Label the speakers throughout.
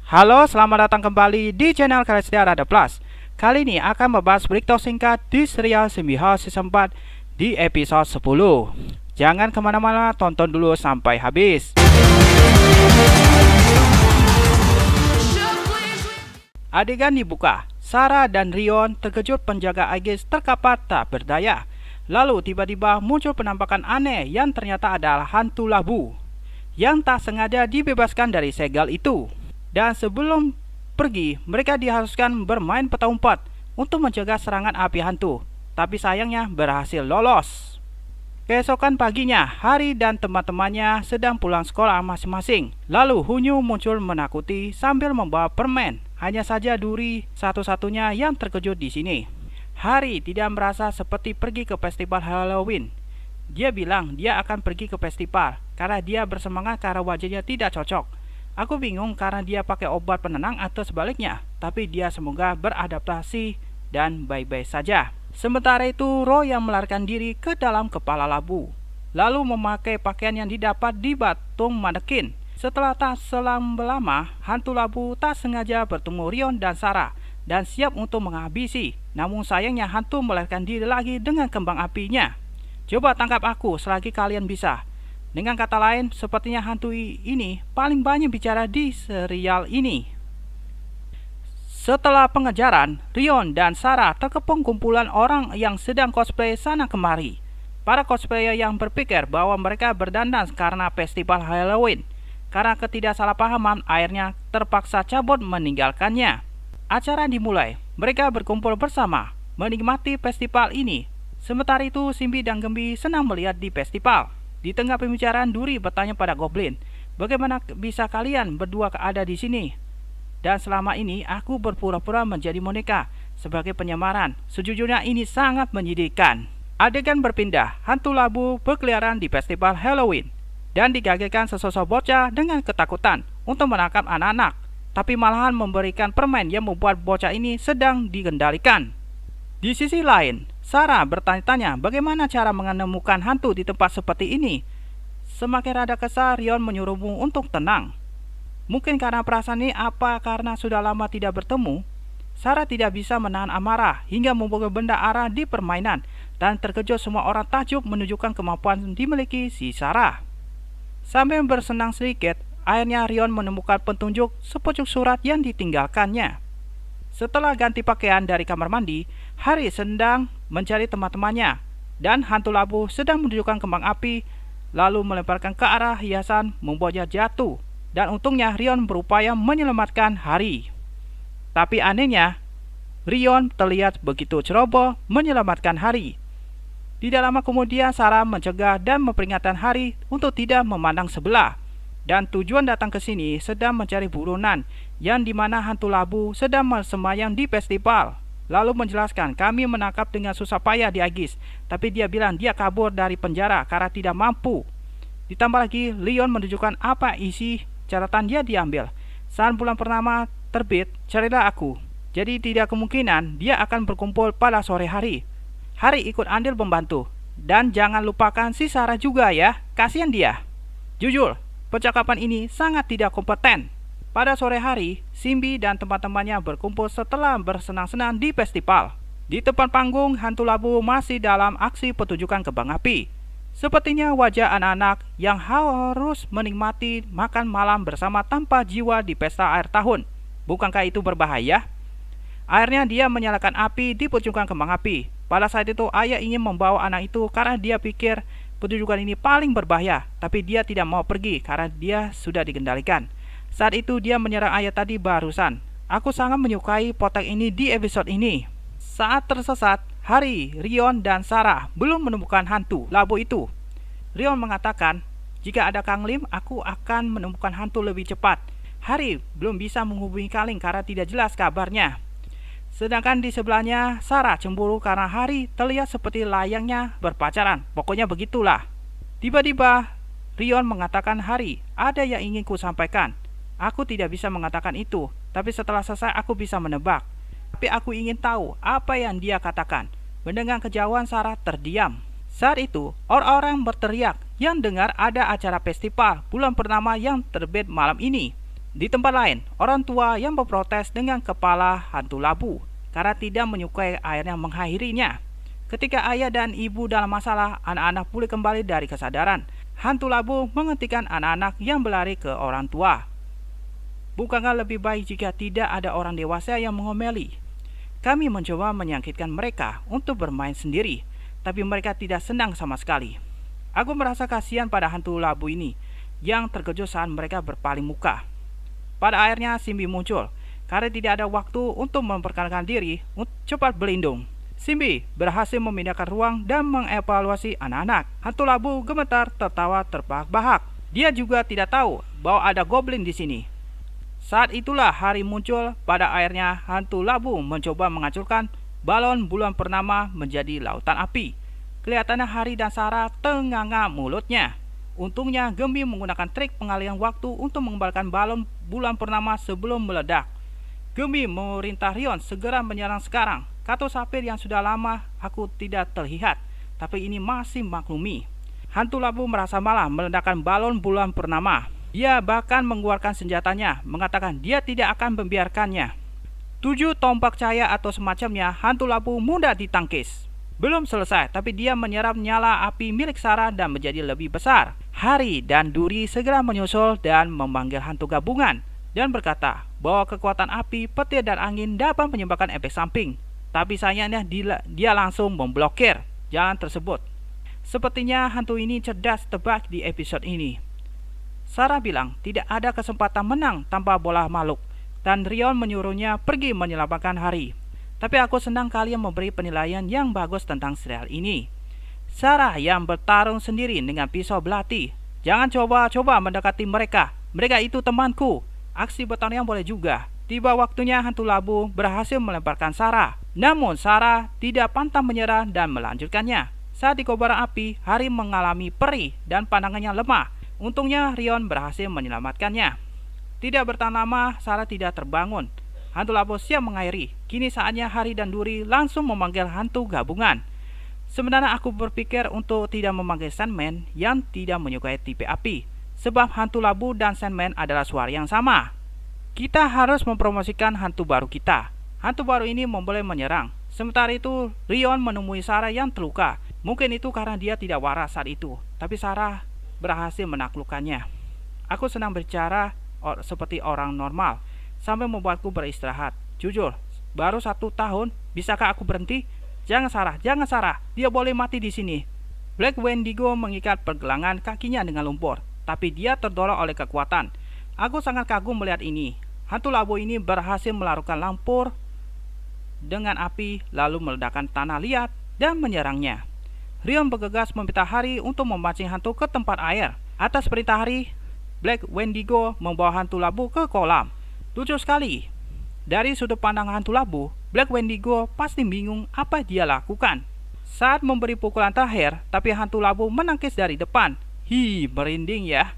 Speaker 1: Halo, selamat datang kembali di channel Kalestia Rada Plus. Kali ini akan membahas berita singkat di serial Semiho Season 4 di episode 10. Jangan kemana-mana, tonton dulu sampai habis. Adegan dibuka, Sarah dan Rion terkejut penjaga Aegis terkapar tak berdaya. Lalu tiba-tiba muncul penampakan aneh yang ternyata adalah hantu labu yang tak sengaja dibebaskan dari segel itu. Dan sebelum pergi, mereka diharuskan bermain peta umpet untuk mencegah serangan api hantu. Tapi sayangnya berhasil lolos. Keesokan paginya, Hari dan teman-temannya sedang pulang sekolah masing-masing. Lalu Hunyu muncul menakuti sambil membawa permen. Hanya saja Duri satu-satunya yang terkejut di sini. Hari tidak merasa seperti pergi ke festival Halloween. Dia bilang dia akan pergi ke festival karena dia bersemangat karena wajahnya tidak cocok. Aku bingung karena dia pakai obat penenang atau sebaliknya, tapi dia semoga beradaptasi dan baik-baik saja. Sementara itu, Ro yang melarikan diri ke dalam kepala labu, lalu memakai pakaian yang didapat di Batung Manekin. Setelah tak selang lama, hantu labu tak sengaja bertemu Rion dan Sarah dan siap untuk menghabisi. Namun sayangnya hantu melarikan diri lagi dengan kembang apinya. Coba tangkap aku selagi kalian bisa. Dengan kata lain, sepertinya hantu ini paling banyak bicara di serial ini. Setelah pengejaran, Rion dan Sarah terkepung kumpulan orang yang sedang cosplay sana kemari. Para cosplayer yang berpikir bahwa mereka berdandan karena festival Halloween. Karena ketidaksalahpahaman, akhirnya terpaksa cabut meninggalkannya. Acara dimulai, mereka berkumpul bersama, menikmati festival ini. Sementara itu, Simbi dan Gembi senang melihat di festival. Di tengah pembicaraan, Duri bertanya pada Goblin, bagaimana bisa kalian berdua ada di sini? Dan selama ini aku berpura-pura menjadi boneka sebagai penyamaran. Sejujurnya ini sangat menyedihkan. Adegan berpindah, hantu labu berkeliaran di festival Halloween dan digagalkan sesosok bocah dengan ketakutan untuk menangkap anak-anak, tapi malahan memberikan permen yang membuat bocah ini sedang dikendalikan. Di sisi lain, Sarah bertanya-tanya bagaimana cara menemukan hantu di tempat seperti ini. Semakin rada kesal, Rion menyuruhmu untuk tenang. Mungkin karena perasaan ini apa karena sudah lama tidak bertemu, Sarah tidak bisa menahan amarah hingga membuka benda arah di permainan dan terkejut semua orang takjub menunjukkan kemampuan dimiliki si Sarah. Sambil bersenang sedikit, akhirnya Rion menemukan petunjuk sepucuk surat yang ditinggalkannya. Setelah ganti pakaian dari kamar mandi, Hari sedang mencari teman-temannya dan hantu labu sedang menunjukkan kembang api lalu melemparkan ke arah hiasan membuatnya jatuh, dan untungnya Rion berupaya menyelamatkan Hari. Tapi anehnya, Rion terlihat begitu ceroboh menyelamatkan Hari. Tidak lama kemudian Sarah mencegah dan memperingatkan Hari untuk tidak memandang sebelah. Dan tujuan datang ke sini sedang mencari buronan yang dimana hantu labu sedang bersemayam di festival. Lalu menjelaskan kami menangkap dengan susah payah di Aegis, tapi dia bilang dia kabur dari penjara karena tidak mampu. Ditambah lagi, Leon menunjukkan apa isi catatan dia diambil. Saat bulan pertama terbit, carilah aku. Jadi tidak kemungkinan dia akan berkumpul pada sore hari. Hari ikut andil membantu. Dan jangan lupakan si Sarah juga ya, kasihan dia. Jujur, percakapan ini sangat tidak kompeten. Pada sore hari, Simbi dan teman-temannya berkumpul setelah bersenang-senang di festival. Di depan panggung, hantu labu masih dalam aksi pertunjukan kembang api. Sepertinya wajah anak-anak yang harus menikmati makan malam bersama tanpa jiwa di pesta akhir tahun. Bukankah itu berbahaya? Akhirnya dia menyalakan api di pertunjukan kembang api. Pada saat itu ayah ingin membawa anak itu karena dia pikir pertunjukan ini paling berbahaya, tapi dia tidak mau pergi karena dia sudah dikendalikan. Saat itu dia menyerang ayah tadi barusan. Aku sangat menyukai poteng ini di episode ini. Saat tersesat, Hari, Rion, dan Sarah belum menemukan hantu labu itu. Rion mengatakan, jika ada Kang Lim, aku akan menemukan hantu lebih cepat. Hari belum bisa menghubungi Kang Lim karena tidak jelas kabarnya. Sedangkan di sebelahnya, Sarah cemburu karena Hari terlihat seperti layangnya berpacaran. Pokoknya begitulah. Tiba-tiba, Rion mengatakan, Hari, ada yang ingin ku sampaikan. Aku tidak bisa mengatakan itu, tapi setelah selesai aku bisa menebak. Tapi aku ingin tahu apa yang dia katakan. Mendengar kejauhan, Sarah terdiam. Saat itu, orang-orang berteriak yang dengar ada acara festival bulan pertama yang terbit malam ini. Di tempat lain, orang tua yang memprotes dengan kepala hantu labu karena tidak menyukai airnya mengakhirinya. Ketika ayah dan ibu dalam masalah, anak-anak pulih kembali dari kesadaran. Hantu labu menghentikan anak-anak yang berlari ke orang tua. Bukankah lebih baik jika tidak ada orang dewasa yang mengomeli? Kami mencoba menyakitkan mereka untuk bermain sendiri, tapi mereka tidak senang sama sekali. Aku merasa kasihan pada hantu labu ini yang terkejut saat mereka berpaling muka. Pada akhirnya Simbi muncul, karena tidak ada waktu untuk memperkenalkan diri untuk cepat berlindung. Simbi berhasil memindahkan ruang dan mengevaluasi anak-anak. Hantu labu gemetar tertawa terbahak-bahak. Dia juga tidak tahu bahwa ada goblin di sini. Saat itulah hari muncul. Pada akhirnya hantu labu mencoba menghancurkan balon bulan purnama menjadi lautan api. Kelihatannya Hari dan Sarah tenganga mulutnya. Untungnya Gembi menggunakan trik pengalihan waktu untuk mengembalikan balon bulan purnama sebelum meledak. Gembi memerintah Rion segera menyerang sekarang. Kato Sapir yang sudah lama aku tidak terlihat, tapi ini masih maklumi. Hantu labu merasa malah meledakkan balon bulan purnama. Dia bahkan mengeluarkan senjatanya, mengatakan dia tidak akan membiarkannya. 7 tombak cahaya atau semacamnya hantu labu mudah ditangkis. Belum selesai, tapi dia menyerap nyala api milik Sarah dan menjadi lebih besar. Hari dan Duri segera menyusul dan memanggil hantu gabungan dan berkata bahwa kekuatan api, petir, dan angin dapat menyebabkan efek samping. Tapi sayangnya dia langsung memblokir jalan tersebut. Sepertinya hantu ini cerdas tebak di episode ini. Sarah bilang tidak ada kesempatan menang tanpa bola makhluk, dan Rion menyuruhnya pergi menyelamatkan Hari. Tapi aku senang kalian memberi penilaian yang bagus tentang serial ini. Sarah yang bertarung sendiri dengan pisau belati. Jangan coba-coba mendekati mereka. Mereka itu temanku. Aksi bertanya boleh juga. Tiba waktunya hantu labu berhasil melemparkan Sarah. Namun Sarah tidak pantang menyerah dan melanjutkannya. Saat di kobaran api, Hari mengalami perih dan pandangannya lemah. Untungnya Rion berhasil menyelamatkannya. Tidak bertahan lama, Sarah tidak terbangun. Hantu labu siap mengakhiri. Kini saatnya Hari dan Duri langsung memanggil hantu gabungan. Sebenarnya aku berpikir untuk tidak memanggil Sandman yang tidak menyukai tipe api, sebab hantu labu dan Sandman adalah suara yang sama. Kita harus mempromosikan hantu baru kita. Hantu baru ini memboleh menyerang. Sementara itu, Rion menemui Sarah yang terluka. Mungkin itu karena dia tidak waras saat itu, tapi Sarah berhasil menaklukkannya. Aku senang berbicara seperti orang normal, sampai membuatku beristirahat. Jujur, baru 1 tahun, bisakah aku berhenti? Jangan Sarah, dia boleh mati di sini. Black Wendigo mengikat pergelangan kakinya dengan lumpur, tapi dia terdorong oleh kekuatan. Aku sangat kagum melihat ini. Hantu labu ini berhasil melarutkan lumpur dengan api, lalu meledakkan tanah liat dan menyerangnya. Rion bergegas meminta Hari untuk memancing hantu ke tempat air. Atas perintah Hari, Black Wendigo membawa hantu labu ke kolam. Lucu sekali. Dari sudut pandang hantu labu, Black Wendigo pasti bingung apa dia lakukan. Saat memberi pukulan terakhir, tapi hantu labu menangkis dari depan. Merinding ya.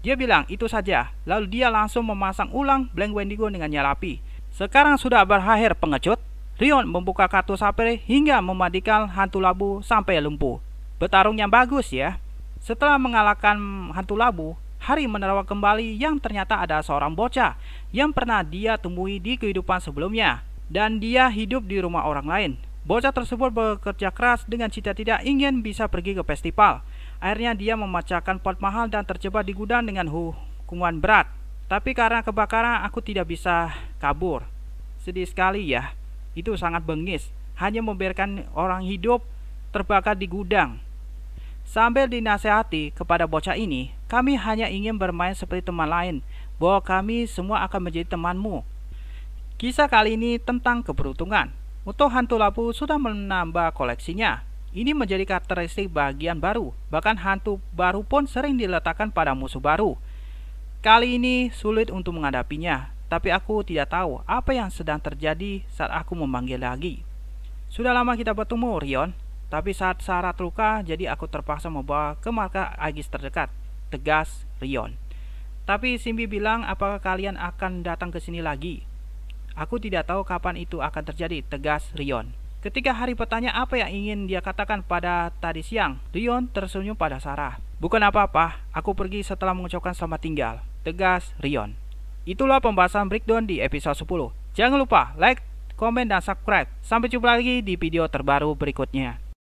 Speaker 1: Dia bilang itu saja, lalu dia langsung memasang ulang Black Wendigo dengan nyala api. Sekarang sudah berakhir pengecut. Rion membuka kartu sapir hingga memandikan hantu labu sampai lumpuh. Bertarung yang bagus ya. Setelah mengalahkan hantu labu, Hari menerawang kembali yang ternyata ada seorang bocah yang pernah dia temui di kehidupan sebelumnya, dan dia hidup di rumah orang lain. Bocah tersebut bekerja keras dengan cita-cita ingin bisa pergi ke festival. Akhirnya dia memecahkan pot mahal dan terjebak di gudang dengan hukuman berat. Tapi karena kebakaran aku tidak bisa kabur. Sedih sekali ya. Itu sangat bengis. Hanya membiarkan orang hidup terbakar di gudang. Sambil dinasehati kepada bocah ini, kami hanya ingin bermain seperti teman lain, bahwa kami semua akan menjadi temanmu. Kisah kali ini tentang keberuntungan. Untuk hantu labu sudah menambah koleksinya. Ini menjadi karakteristik bagian baru. Bahkan hantu baru pun sering diletakkan pada musuh baru. Kali ini sulit untuk menghadapinya, tapi aku tidak tahu apa yang sedang terjadi saat aku memanggil lagi. Sudah lama kita bertemu, Rion. Tapi saat Sarah terluka, jadi aku terpaksa membawa ke markas Aegis terdekat. Tegas Rion. Tapi Simbi bilang apakah kalian akan datang ke sini lagi? Aku tidak tahu kapan itu akan terjadi, tegas Rion. Ketika Hari bertanya apa yang ingin dia katakan pada tadi siang, Rion tersenyum pada Sarah. Bukan apa-apa, aku pergi setelah mengucapkan selamat tinggal, tegas Rion. Itulah pembahasan breakdown di episode 10. Jangan lupa like, komen, dan subscribe. Sampai jumpa lagi di video terbaru berikutnya.